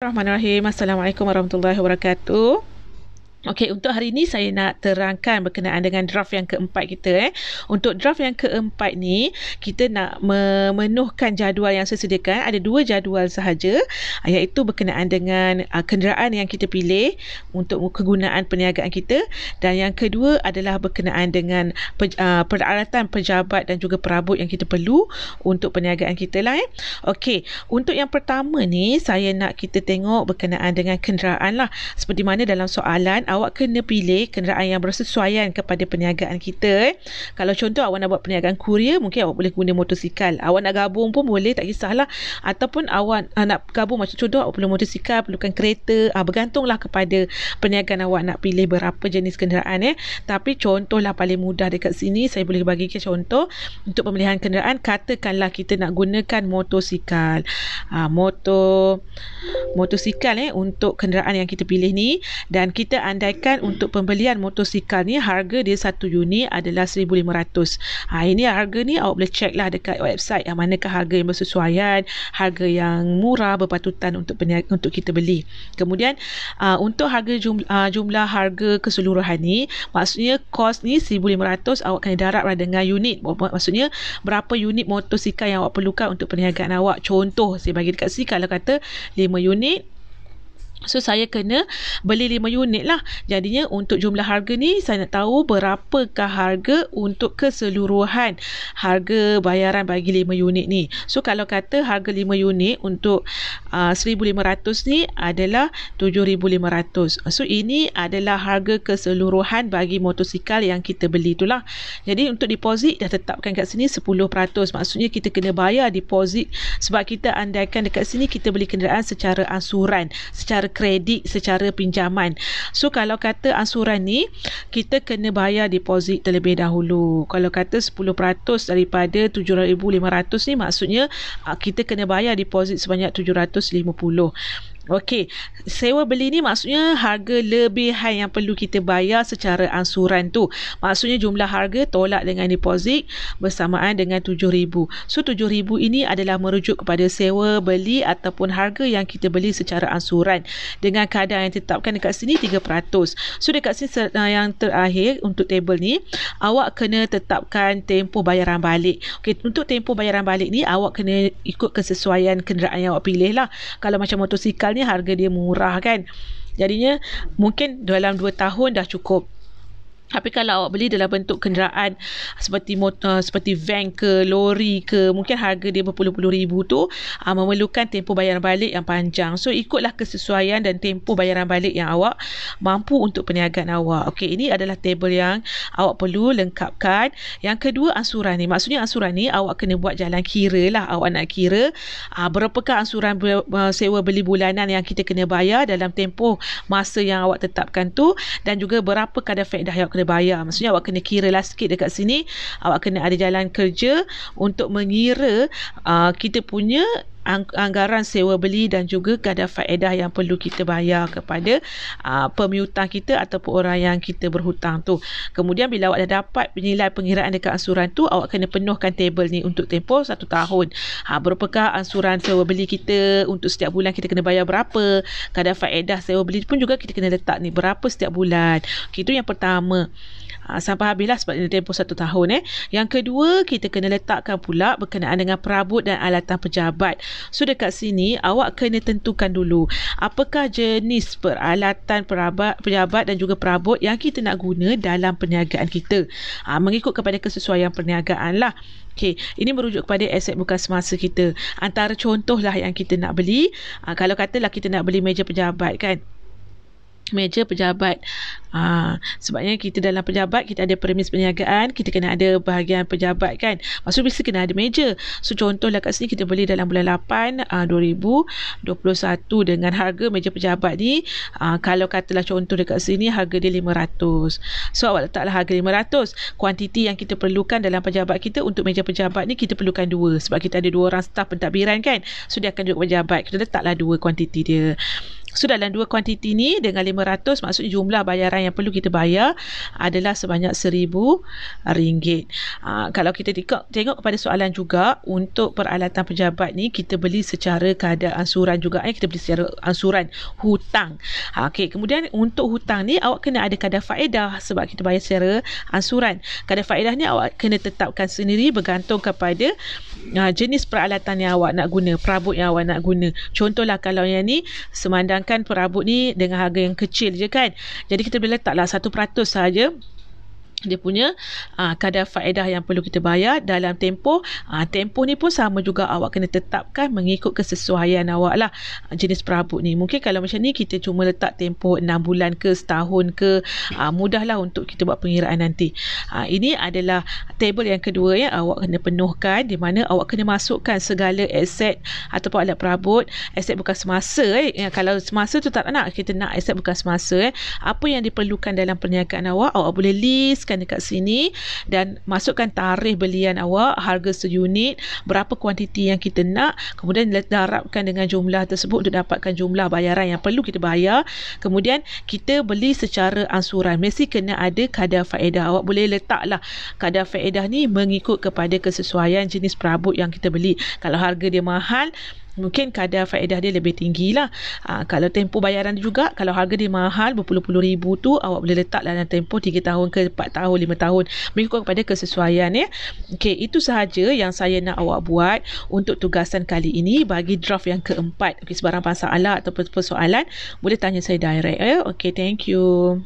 Bismillahirrahmanirrahim. Assalamualaikum warahmatullahi wabarakatuh. Okey, untuk hari ini saya nak terangkan berkenaan dengan draft yang keempat kita. Untuk draft yang keempat ni, kita nak memenuhkan jadual yang saya sediakan. Ada 2 jadual sahaja, iaitu berkenaan dengan kenderaan yang kita pilih untuk kegunaan perniagaan kita. Dan yang kedua adalah berkenaan dengan peralatan pejabat dan juga perabot yang kita perlu untuk perniagaan kita lah. Okey, untuk yang pertama ni, saya nak kita tengok berkenaan dengan kenderaan lah. Seperti mana dalam soalan, awak kena pilih kenderaan yang bersesuaian kepada perniagaan kita. Kalau contoh awak nak buat perniagaan kurier, mungkin awak boleh guna motosikal. Awak nak gabung pun boleh, tak kisahlah. Ataupun awak nak gabung, macam contoh awak perlu motosikal, perlukan kereta. Bergantunglah kepada perniagaan awak nak pilih berapa jenis kenderaan. Tapi contohlah paling mudah dekat sini, saya boleh bagikan contoh untuk pemilihan kenderaan. Katakanlah kita nak gunakan motosikal. Motosikal untuk kenderaan yang kita pilih ni, dan kita andaikan untuk pembelian motosikal ni harga dia satu unit adalah 1,500. Ini harga ni awak boleh check lah dekat website yang manakah harga yang bersesuaian, harga yang murah berpatutan untuk kita beli. Kemudian untuk harga jumlah harga keseluruhan ni, maksudnya kos ni 1,500, awak kena darablah dengan unit. Maksudnya berapa unit motosikal yang awak perlukan untuk perniagaan awak. Contoh saya bagi dekat sini, kalau kata 5 unit, so saya kena beli 5 unit lah. Jadinya untuk jumlah harga ni, saya nak tahu berapakah harga untuk keseluruhan harga bayaran bagi 5 unit ni. So kalau kata harga 5 unit untuk 1,500 ni adalah 7,500. So ini adalah harga keseluruhan bagi motosikal yang kita beli itulah. Jadi untuk deposit dah tetapkan kat sini 10%. Maksudnya kita kena bayar deposit sebab kita andaikan dekat sini kita beli kenderaan secara ansuran, secara kredit, secara pinjaman. So kalau kata ansuran ni, kita kena bayar deposit terlebih dahulu. Kalau kata 10% daripada 7,500 ni, maksudnya kita kena bayar deposit sebanyak 750. Okey, sewa beli ni maksudnya harga lebihan yang perlu kita bayar secara ansuran tu. Maksudnya jumlah harga tolak dengan deposit bersamaan dengan 7,000. So 7,000 ini adalah merujuk kepada sewa beli ataupun harga yang kita beli secara ansuran dengan kadar yang ditetapkan dekat sini 3%. So dekat sini yang terakhir untuk table ni, awak kena tetapkan tempoh bayaran balik. Okey, untuk tempoh bayaran balik ni awak kena ikut kesesuaian kenderaan yang awak pilih lah. Kalau macam motosikal ni harga dia murah kan, jadinya mungkin dalam 2 tahun dah cukup. Tapi kalau awak beli dalam bentuk kenderaan seperti seperti van ke, lori ke, mungkin harga dia berpuluh-puluh ribu tu, memerlukan tempoh bayaran balik yang panjang. So ikutlah kesesuaian dan tempoh bayaran balik yang awak mampu untuk perniagaan awak. Okey, ini adalah table yang awak perlu lengkapkan. Yang kedua, ansuran ni. Maksudnya ansuran ni awak kena buat jalan kira lah. Awak nak kira berapakah ansuran sewa beli bulanan yang kita kena bayar dalam tempoh masa yang awak tetapkan tu, dan juga berapa kadar faedah yang kena bayar. Maksudnya awak kena kira lah sikit dekat sini. Awak kena ada jalan kerja untuk mengira kita punya anggaran sewa beli dan juga kadar faedah yang perlu kita bayar kepada pemiutang kita ataupun orang yang kita berhutang tu. Kemudian bila awak dah dapat nilai pengiraan dekat ansuran tu, awak kena penuhkan table ni untuk tempoh 1 tahun. Berapakah ansuran sewa beli kita untuk setiap bulan, kita kena bayar berapa, kadar faedah sewa beli pun juga kita kena letak ni berapa setiap bulan. Okay, itu yang pertama. Sampai habislah sebab dia tempoh 1 tahun. Yang kedua, kita kena letakkan pula berkenaan dengan perabot dan alatan pejabat. So dekat sini awak kena tentukan dulu apakah jenis peralatan pejabat dan juga perabot yang kita nak guna dalam perniagaan kita. Mengikut kepada kesesuaian perniagaan lah. Okey, ini merujuk kepada aset bukan semasa kita. Antara contohlah yang kita nak beli, kalau katalah kita nak beli meja pejabat kan, meja pejabat. Sebabnya kita dalam pejabat kita ada premis perniagaan, kita kena ada bahagian pejabat kan. Maksud mesti kena ada meja. So contohlah kat sini kita beli dalam bulan 8 2021 dengan harga meja pejabat ni, kalau katalah contoh dekat sini harga dia 500. So awak letaklah harga 500. Kuantiti yang kita perlukan dalam pejabat kita untuk meja pejabat ni kita perlukan 2 sebab kita ada 2 orang staf pentadbiran kan. So dia akan duduk pejabat. Kita letaklah 2 kuantiti dia. So dalam dua kuantiti ni dengan 500, maksudnya jumlah bayaran yang perlu kita bayar adalah sebanyak RM1,000. Kalau kita tengok kepada soalan juga, untuk peralatan pejabat ni kita beli secara kadar ansuran juga, kita beli secara ansuran hutang. Okey, kemudian untuk hutang ni awak kena ada kadar faedah sebab kita bayar secara ansuran. Kadar faedah ni awak kena tetapkan sendiri bergantung kepada jenis peralatan yang awak nak guna, perabot yang awak nak guna. Contohlah kalau yang ni semandangkan perabot ni dengan harga yang kecil je kan, jadi kita boleh letaklah 1% saja dia punya kadar faedah yang perlu kita bayar dalam tempoh. Tempoh ni pun sama juga, awak kena tetapkan mengikut kesesuaian awak lah jenis perabot ni. Mungkin kalau macam ni kita cuma letak tempoh 6 bulan ke setahun ke, mudahlah untuk kita buat pengiraan nanti. Ini adalah table yang kedua yang awak kena penuhkan, di mana awak kena masukkan segala aset ataupun alat perabot. Aset bukan semasa kalau semasa tu tak nak, kita nak aset bukan semasa. Apa yang diperlukan dalam perniagaan awak boleh list dekat sini dan masukkan tarikh belian awak, harga seunit, berapa kuantiti yang kita nak, kemudian darabkan dengan jumlah tersebut untuk dapatkan jumlah bayaran yang perlu kita bayar. Kemudian kita beli secara ansuran, mesti kena ada kadar faedah. Awak boleh letaklah kadar faedah ni mengikut kepada kesesuaian jenis perabot yang kita beli. Kalau harga dia mahal, mungkin kadar faedah dia lebih tinggi lah. Kalau tempoh bayaran juga, kalau harga dia mahal berpuluh-puluh ribu tu, awak boleh letak dalam tempoh 3 tahun ke 4 tahun, 5 tahun, mengikut kepada kesesuaian ya. Okey, itu sahaja yang saya nak awak buat untuk tugasan kali ini bagi draft yang keempat. Okey, sebarang masalah ataupun persoalan boleh tanya saya direct ya. Okey, thank you.